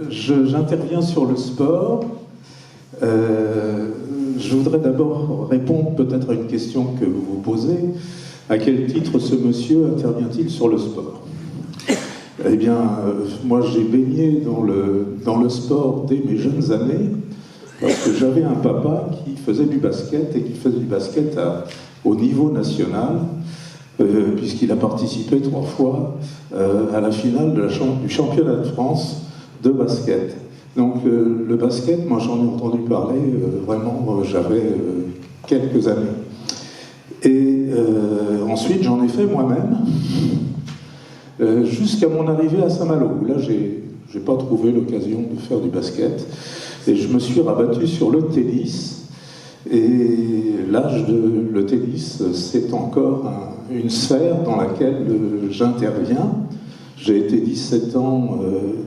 J'interviens sur le sport. Je voudrais d'abord répondre peut-être à une question que vous vous posez. À quel titre ce monsieur intervient-il sur le sport? Eh bien, moi j'ai baigné dans le sport dès mes jeunes années, parce que j'avais un papa qui faisait du basket, et qui faisait du basket au niveau national, puisqu'il a participé 3 fois à la finale du championnat de France de basket. Donc le basket, moi j'en ai entendu parler, vraiment, j'avais quelques années. Et ensuite j'en ai fait moi-même, jusqu'à mon arrivée à Saint-Malo, où là j'ai pas trouvé l'occasion de faire du basket, et je me suis rabattu sur le tennis. Et là, le tennis, c'est encore une sphère dans laquelle j'interviens. J'ai été 17 ans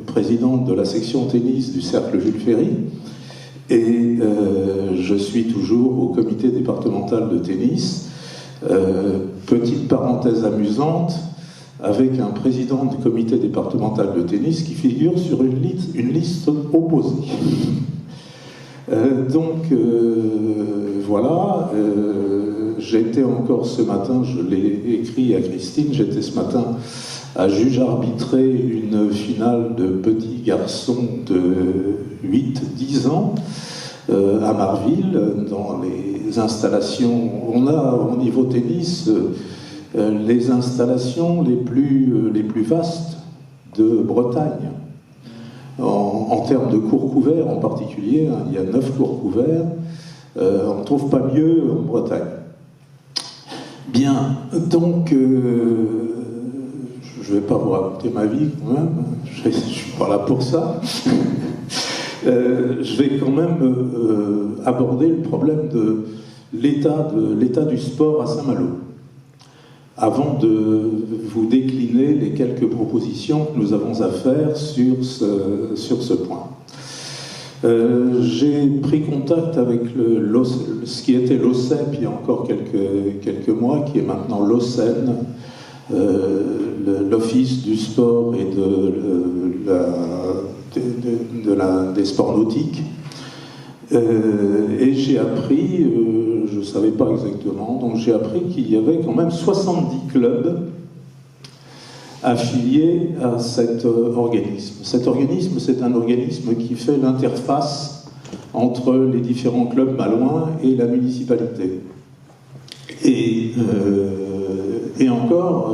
présidente de la section tennis du Cercle Jules Ferry, et je suis toujours au comité départemental de tennis. Petite parenthèse amusante, avec un président du comité départemental de tennis qui figure sur une liste opposée. Voilà, j'étais encore ce matin, je l'ai écrit à Christine, j'étais ce matin à juge arbitrer une finale de petits garçons de 8-10 ans à Marville, dans les installations. On a au niveau tennis les installations les plus vastes de Bretagne. En termes de cours couverts en particulier, il y a 9 cours couverts, on ne trouve pas mieux en Bretagne. Bien, donc je ne vais pas vous raconter ma vie quand même, je ne suis pas là pour ça. Je vais quand même aborder le problème de l'état du sport à Saint-Malo, avant de vous décliner les quelques propositions que nous avons à faire sur ce point. J'ai pris contact avec ce qui était l'OCEP il y a encore quelques mois, qui est maintenant l'OCEN, l'Office du sport et des sports nautiques. Et j'ai appris, je ne savais pas exactement, donc j'ai appris qu'il y avait quand même 70 clubs affiliés à cet organisme. Cet organisme, c'est un organisme qui fait l'interface entre les différents clubs malouins et la municipalité. Et encore,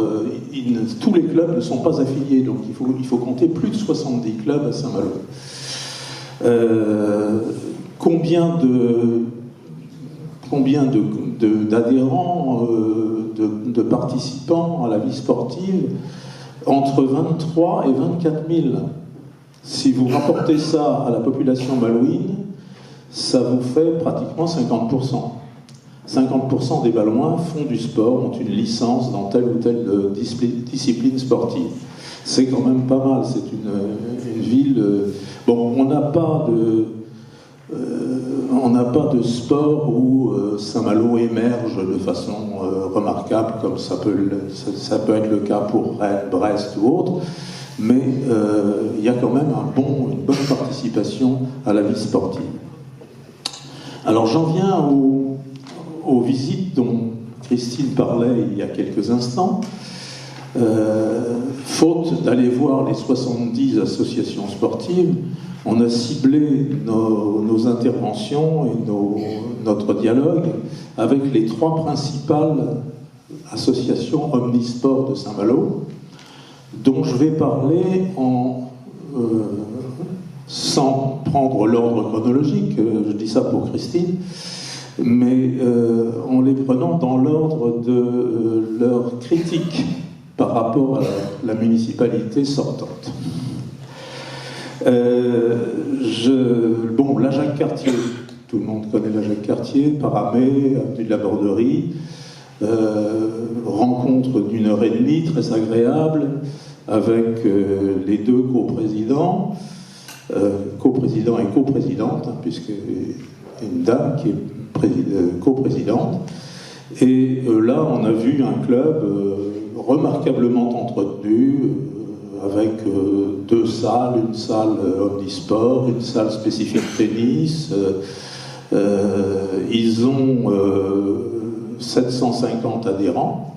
tous les clubs ne sont pas affiliés, donc il faut compter plus de 70 clubs à Saint-Malo. Combien d'adhérents, de participants à la vie sportive? Entre 23 et 24 000. Si vous rapportez ça à la population malouine, ça vous fait pratiquement 50%. 50% des Malouins font du sport, ont une licence dans telle ou telle discipline sportive. C'est quand même pas mal, c'est une ville... Bon, on n'a pas de sport où Saint-Malo émerge de façon remarquable, comme ça peut être le cas pour Rennes, Brest ou autre, mais il y a quand même une bonne participation à la vie sportive. Alors j'en viens aux visites dont Christine parlait il y a quelques instants. Faute d'aller voir les 70 associations sportives, on a ciblé nos interventions et notre dialogue avec les 3 principales associations omnisports de Saint-Malo, dont je vais parler sans prendre l'ordre chronologique, je dis ça pour Christine, mais en les prenant dans l'ordre de leur critique par rapport à la municipalité sortante. La Jacques-Cartier, tout le monde connaît la Jacques-Cartier, Paramé, avenue de la Borderie, rencontre d'1 heure et demie, très agréable, avec les 2 coprésidents, coprésident et coprésidente, puisque une dame qui est coprésidente. Et là, on a vu un club remarquablement entretenu, avec 2 salles, une salle omnisport, une salle spécifique tennis. Ils ont 750 adhérents,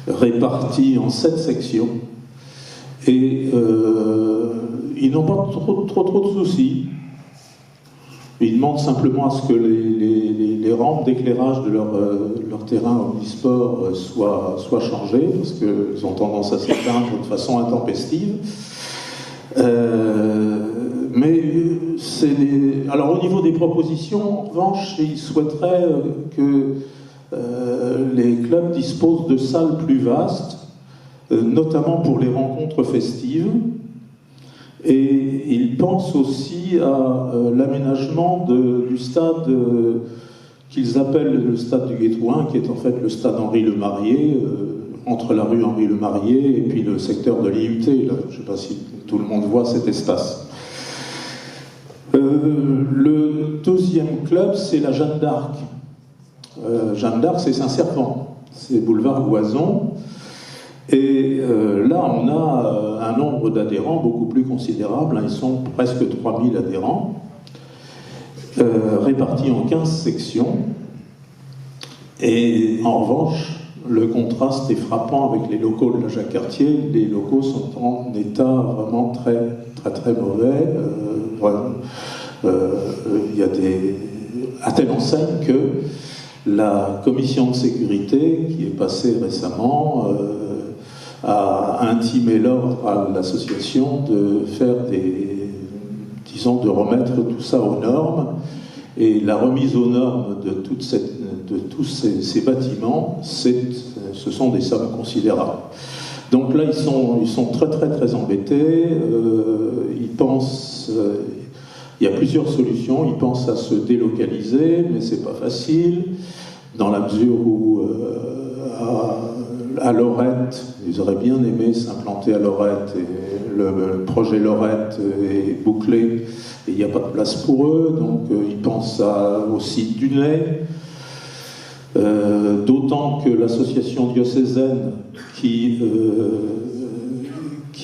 répartis en 7 sections, et ils n'ont pas trop de soucis. Ils demandent simplement à ce que les rampes d'éclairage de leur terrain omnisport soient changées, parce qu'elles ont tendance à s'éteindre de façon intempestive. Alors au niveau des propositions, en revanche, ils souhaiteraient que les clubs disposent de salles plus vastes, notamment pour les rencontres festives. Et ils pensent aussi à l'aménagement du stade qu'ils appellent le stade du Guétouin, qui est en fait le stade Henri-Lemarié, entre la rue Henri-Lemarié et puis le secteur de l'IUT. Je ne sais pas si tout le monde voit cet espace. Le deuxième club, c'est la Jeanne d'Arc. Jeanne d'Arc, c'est Saint-Servant, c'est boulevard Goison. Et là, on a un nombre d'adhérents beaucoup plus considérable. Ils sont presque 3000 adhérents, répartis en 15 sections. Et en revanche, le contraste est frappant avec les locaux de la Jacques-Cartier. Les locaux sont en état vraiment très mauvais. Il y a à telle enseigne que la commission de sécurité, qui est passée récemment, a intimé l'ordre à l'association de faire de remettre tout ça aux normes. Et la remise aux normes de tous ces bâtiments, ce sont des sommes considérables. Donc là, ils sont très embêtés. Ils pensent, il y a plusieurs solutions. Ils pensent à se délocaliser, mais c'est pas facile, dans la mesure où à Lorette, ils auraient bien aimé s'implanter à Lorette, et le projet Lorette est bouclé, et il n'y a pas de place pour eux, donc ils pensent au site du Nez, d'autant que l'association diocésaine qui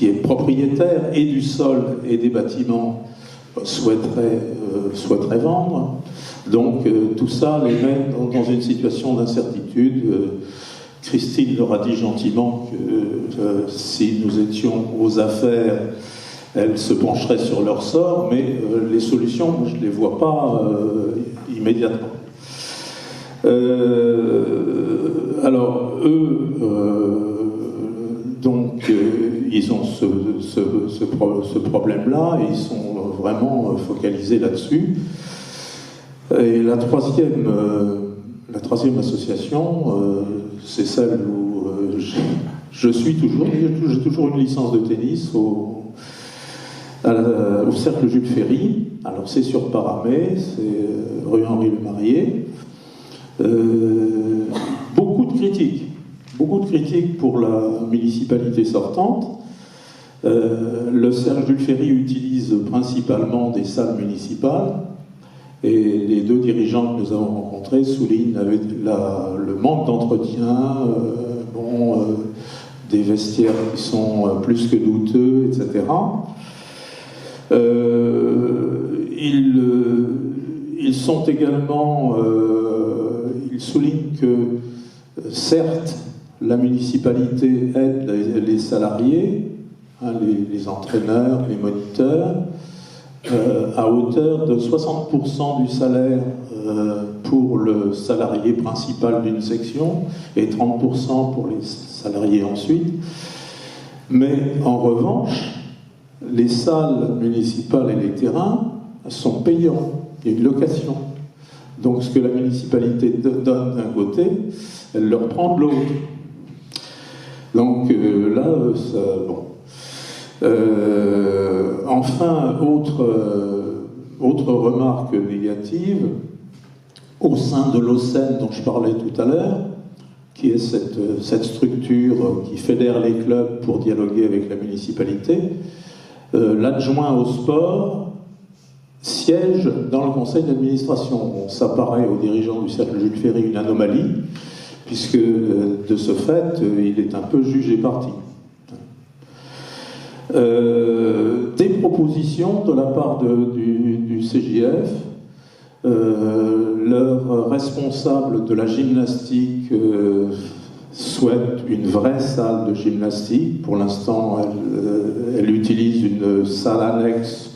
est propriétaire et du sol et des bâtiments souhaiterait vendre. Donc tout ça les met dans une situation d'incertitude. Christine leur a dit gentiment que si nous étions aux affaires, elle se pencherait sur leur sort, mais les solutions, je ne les vois pas immédiatement. Alors, eux, ils ont ce problème-là, et ils sont vraiment focalisés là-dessus. Et la troisième association, c'est celle où j'ai toujours une licence de tennis au Cercle Jules Ferry. Alors c'est sur Paramé, c'est rue Henri-Lemarié. Beaucoup de critiques pour la municipalité sortante. Le Cercle Jules Ferry utilise principalement des salles municipales. Et les 2 dirigeants que nous avons rencontrés soulignent le manque d'entretien, des vestiaires qui sont plus que douteux, etc. Ils sont également, ils soulignent que certes, la municipalité aide les salariés, les entraîneurs, les moniteurs, à hauteur de 60% du salaire pour le salarié principal d'une section et 30% pour les salariés ensuite. Mais en revanche, les salles municipales et les terrains sont payants. Il y a une location. Donc ce que la municipalité donne d'un côté, elle leur prend de l'autre. Donc là, bon. Enfin, autre remarque négative, au sein de l'OCEN dont je parlais tout à l'heure, qui est cette structure qui fédère les clubs pour dialoguer avec la municipalité, l'adjoint au sport siège dans le conseil d'administration. Bon, ça paraît aux dirigeants du Cercle Jules Ferry une anomalie, puisque de ce fait, il est un peu jugé parti. Des propositions de la part du CJF. Leur responsable de la gymnastique souhaite une vraie salle de gymnastique. Pour l'instant, elle utilise une salle annexe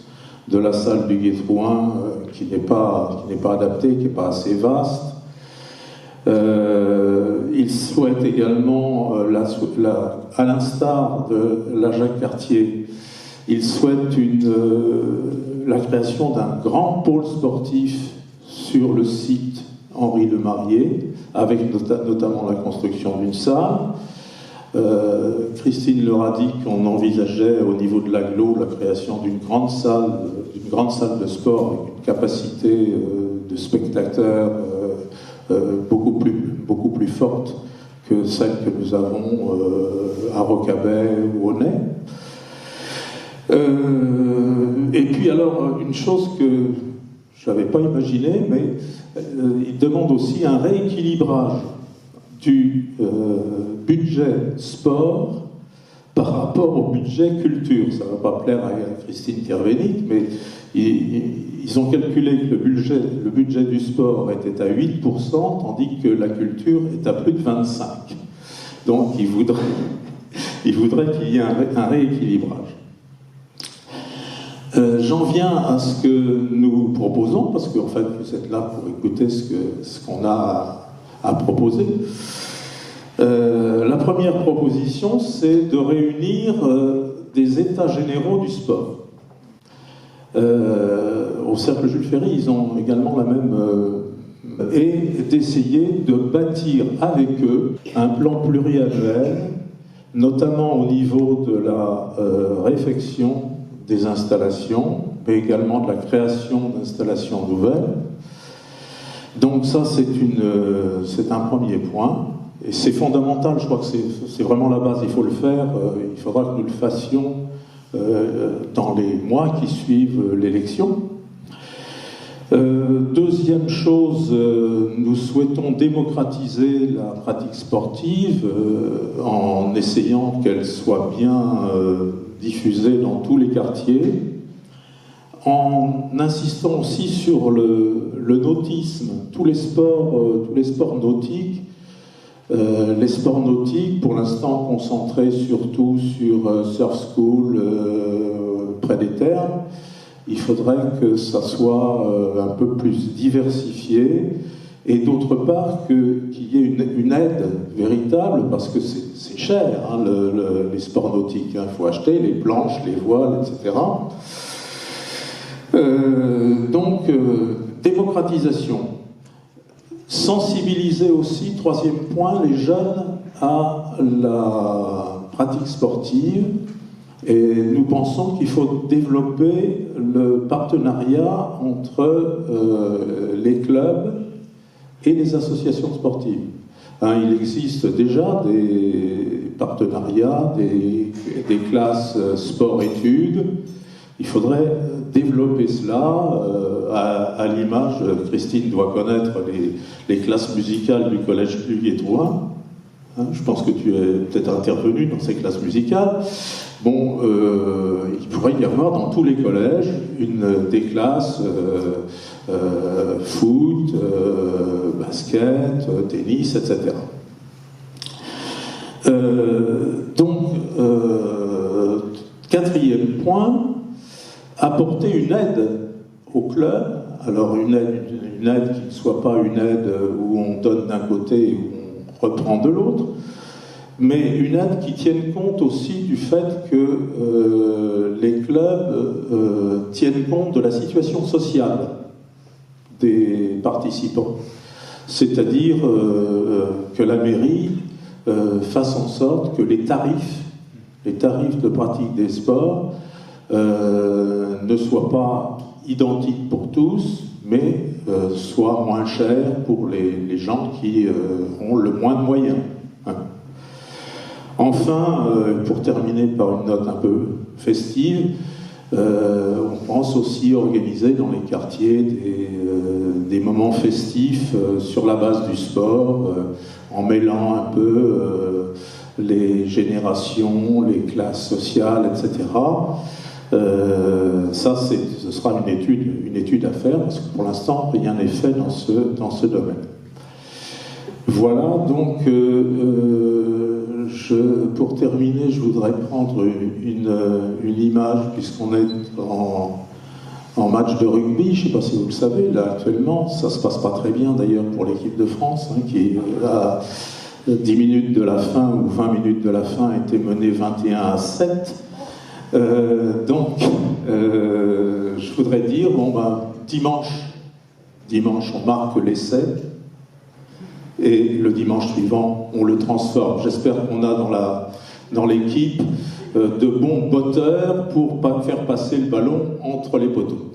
de la salle du Gué-Trouin qui n'est pas adaptée, qui n'est pas assez vaste. Il souhaite également, à l'instar de la Jacques-Cartier, il souhaite la création d'un grand pôle sportif sur le site Henri Lemarié, avec notamment la construction d'une salle. Christine leur a dit qu'on envisageait au niveau de l'agglo la création d'une grande salle de sport avec une capacité de spectateurs beaucoup plus forte que celle que nous avons à Rocabet ou au Nez. Et puis alors, une chose que je n'avais pas imaginée, mais il demande aussi un rééquilibrage du budget sport par rapport au budget culture. Ça ne va pas plaire à Christine Kervénic, mais ils ont calculé que le budget du sport était à 8%, tandis que la culture est à plus de 25%. Donc ils voudraient qu'il y ait un rééquilibrage. J'en viens à ce que nous proposons, parce qu'en fait vous êtes là pour écouter ce qu'on a à proposer. La première proposition, c'est de réunir des états généraux du sport. Au Cercle Jules Ferry, ils ont également la même... et d'essayer de bâtir avec eux un plan pluriannuel, notamment au niveau de la réfection des installations, mais également de la création d'installations nouvelles. Donc ça, c'est un premier point. Et c'est fondamental, je crois que c'est vraiment la base, il faut le faire, il faudra que nous le fassions dans les mois qui suivent l'élection. Deuxième chose, nous souhaitons démocratiser la pratique sportive en essayant qu'elle soit bien diffusée dans tous les quartiers, en insistant aussi sur le nautisme, tous les sports nautiques. Les sports nautiques, pour l'instant concentrés surtout sur Surf School près des Terres, il faudrait que ça soit un peu plus diversifié et d'autre part qu'il y ait une aide véritable, parce que c'est cher, hein, les sports nautiques, il faut acheter les planches, les voiles, etc. Donc, démocratisation. Sensibiliser aussi, troisième point, les jeunes à la pratique sportive. Et nous pensons qu'il faut développer le partenariat entre les clubs et les associations sportives. Hein, il existe déjà des partenariats, des classes sport-études. Il faudrait développer cela à l'image, Christine doit connaître les classes musicales du collège du Gué-Trouin. Hein, je pense que tu es peut-être intervenu dans ces classes musicales. Bon, il pourrait y avoir dans tous les collèges des classes foot, basket, tennis, etc. Quatrième point, apporter une aide au club. Alors une aide qui ne soit pas une aide où on donne d'un côté et où on reprend de l'autre, mais une aide qui tienne compte aussi du fait que les clubs tiennent compte de la situation sociale des participants. C'est-à-dire que la mairie fasse en sorte que les tarifs de pratique des sports ne soient pas identiques pour tous, mais soient moins chers pour les gens qui ont le moins de moyens. Hein. Enfin, pour terminer par une note un peu festive, on pense aussi organiser dans les quartiers des moments festifs sur la base du sport, en mêlant un peu les générations, les classes sociales, etc. Ça, ce sera une étude à faire, parce que pour l'instant, rien n'est fait dans ce domaine. Voilà, donc, pour terminer, je voudrais prendre une image, puisqu'on est en match de rugby, je ne sais pas si vous le savez, là actuellement, ça ne se passe pas très bien d'ailleurs pour l'équipe de France, hein, qui à 10 minutes de la fin ou 20 minutes de la fin était menée 21-7. Donc, je voudrais dire, bon ben, dimanche on marque l'essai, et le dimanche suivant, on le transforme. J'espère qu'on a dans l'équipe de bons botteurs pour faire passer le ballon entre les poteaux.